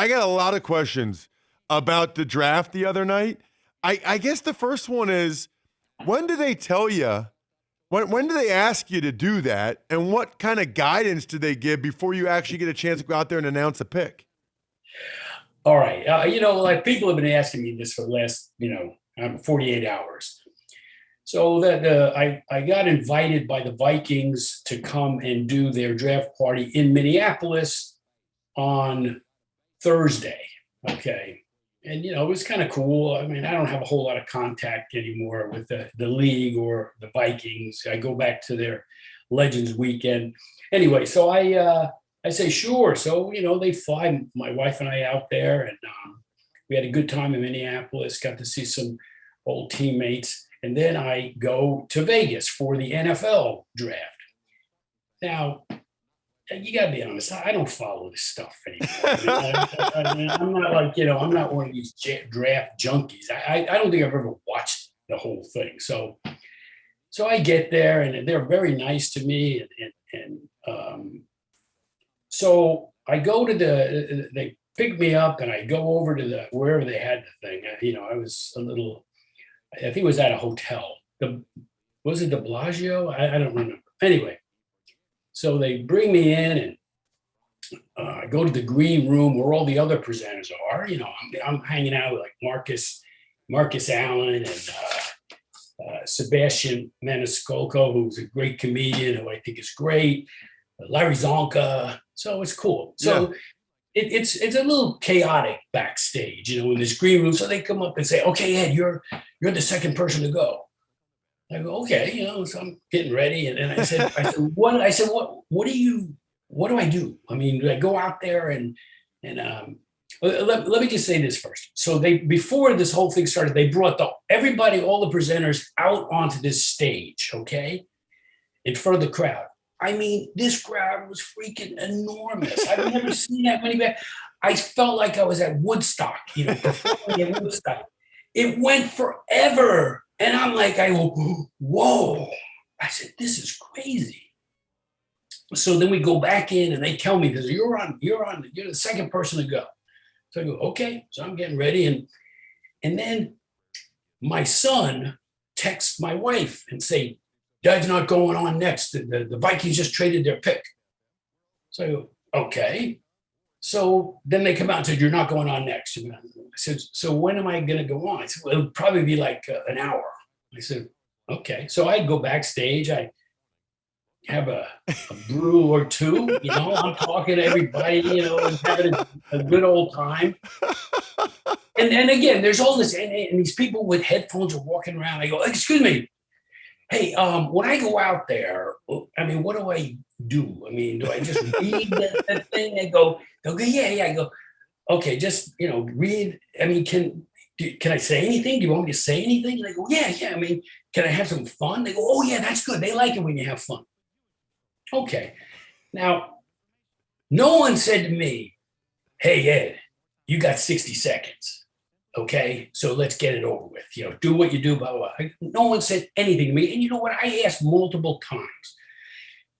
I got a lot of questions about the draft the other night. I guess the first one is, when do they tell you? When do they ask you to do that? And what kind of guidance do they give before you actually get a chance to go out there and announce a pick? All right. Like people have been asking me this for the last, 48 hours. So that I got invited by the Vikings to come and do their draft party in Minneapolis on Thursday. Okay. And, it was kind of cool. I mean, I don't have a whole lot of contact anymore with the league or the Vikings. I go back to their Legends weekend. Anyway, so I say, sure. So, they fly my wife and I out there, and we had a good time in Minneapolis, got to see some old teammates. And then I go to Vegas for the NFL draft. Now, you got to be honest, I don't follow this stuff anymore. I'm not like, I'm not one of these draft junkies. I don't think I've ever watched the whole thing. So I get there, and they're very nice to me. So I go to they pick me up, and I go over to wherever they had the thing. I was I think it was at a hotel. Was it the Bellagio? I don't remember. Anyway, so they bring me in, and I go to the green room where all the other presenters are. I'm hanging out with like Marcus Allen, and Sebastian Maniscalco, who's a great comedian who I think is great. Larry Zonka. So it's cool. So it's a little chaotic backstage, in this green room. So they come up and say, "Okay, Ed, you're the second person to go." I go, "Okay," so I'm getting ready, and I said, "What?" I said, "What do I do? I mean, do I go out there and let me just say this first." So before this whole thing started, they brought everybody, all the presenters, out onto this stage, okay, in front of the crowd. I mean, this crowd was freaking enormous. I've never seen that many. I felt like I was at Woodstock, performing at Woodstock. It went forever. And I'm like, whoa. I said, this is crazy. So then we go back in, and they tell me, you're the second person to go. So I go, okay. So I'm getting ready. And then my son texts my wife and say, "Dad's not going on next. The Vikings just traded their pick." So I go, okay. So then they come out and said, "You're not going on next." I said, "So when am I going to go on?" I said, "Well, it'll probably be like an hour." I said, okay. So I go backstage. I have a brew or two, I'm talking to everybody, and having a good old time. And again, there's all this, and these people with headphones are walking around. I go, "Excuse me. Hey, when I go out there, I mean, what do I do? I mean, do I just read that thing?" They go, yeah. I go, "Okay, just, read. I mean, can I say anything? Do you want me to say anything?" And they go, yeah. I mean, can I have some fun?" They go, "Oh, yeah, that's good. They like it when you have fun." Okay. Now, no one said to me, "Hey, Ed, you got 60 seconds. Okay, so let's get it over with. Do what you do, blah, blah, blah." No one said anything to me. And you know what? I asked multiple times,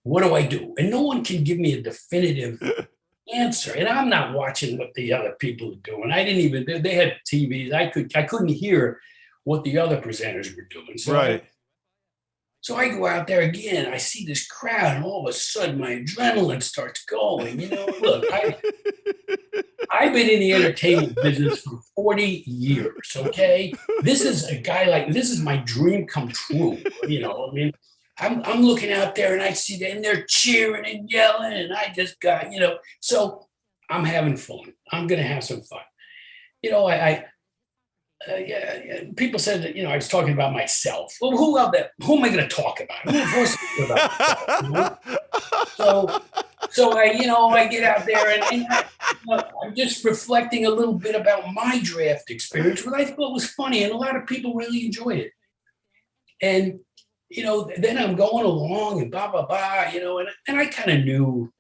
"What do I do?" And no one can give me a definitive answer. And I'm not watching what the other people are doing. I didn't even, they had TVs. I couldn't hear what the other presenters were doing. So Right. So I go out there again. I see this crowd, and all of a sudden my adrenaline starts going. Look, I've been in the entertainment business for 40 years, okay? This is my dream come true, I mean, I'm looking out there, and I see them, and they're cheering and yelling, and I just got, so I'm having fun. I'm going to have some fun. People said that, I was talking about myself. Well, who am I going to talk about? Who am I supposed to talk about myself, So I get out there, and I'm just reflecting a little bit about my draft experience, what I thought was funny, and a lot of people really enjoyed it. And then I'm going along, and blah blah blah, and I kind of knew,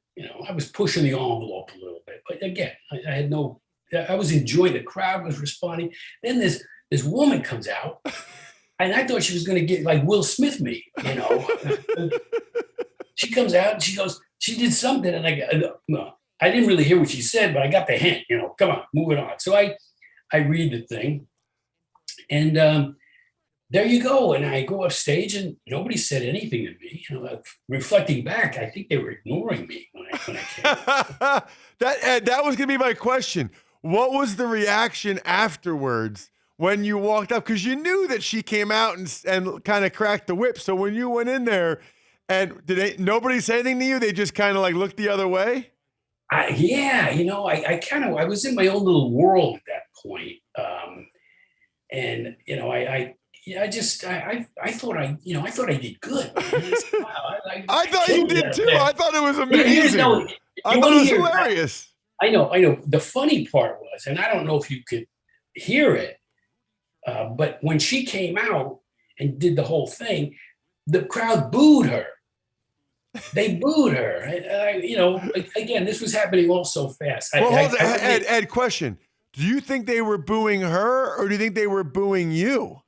I was pushing the envelope a little bit, but again, I was enjoying. The crowd was responding. Then this woman comes out, and I thought she was going to get like Will Smith me, She comes out, and she goes, she did something, and I go, no. I didn't really hear what she said, but I got the hint. Come on, move it on. So I read the thing, and there you go. And I go off stage, and nobody said anything to me. Reflecting back, I think they were ignoring me when I came. That was gonna be my question. What was the reaction afterwards when you walked up? Because you knew that she came out and kind of cracked the whip. So when you went in there, and nobody say anything to you? They just kind of like looked the other way. Yeah, I was in my own little world at that point, and I thought I did good. Man. Wow, I thought you did too. There. I thought it was Here's amazing. no, I thought it was hilarious. I know. The funny part was, and I don't know if you could hear it, but when she came out and did the whole thing, the crowd booed her. They booed her. Again, this was happening all so fast. Well, hold on, Ed, question. Do you think they were booing her, or do you think they were booing you?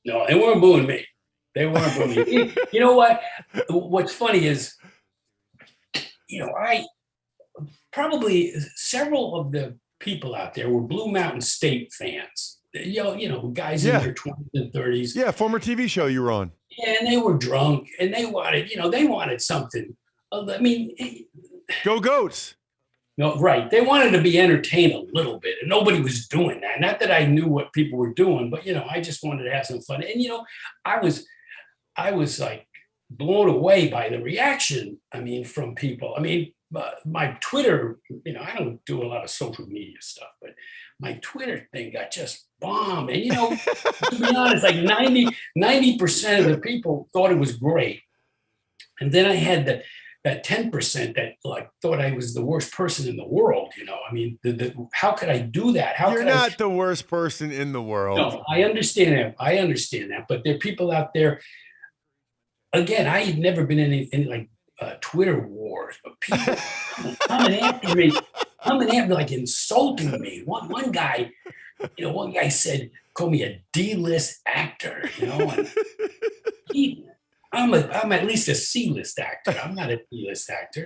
No, they weren't booing me. They weren't booing me. You know what? What's funny is, I probably several of the people out there were Blue Mountain State fans. Guys in their 20s and 30s. Yeah, former TV show you were on. Yeah, and they were drunk, and they wanted something. I mean, go Goats. No, right. They wanted to be entertained a little bit, and nobody was doing that. Not that I knew what people were doing, but I just wanted to have some fun. And I was like blown away by the reaction. I mean, from people. I mean, my Twitter. I don't do a lot of social media stuff, but my Twitter thing got just bombed. And to be honest, like 90% of the people thought it was great, and then I had that 10% that like thought I was the worst person in the world. I mean, how could I do that? You're not the worst person in the world. No, I understand that. But there are people out there. Again, I had never been in any like Twitter wars, but people coming after me, like insulting me. One guy said, called me a D-list actor. And I'm at least a C-list actor. I'm not a D-list actor.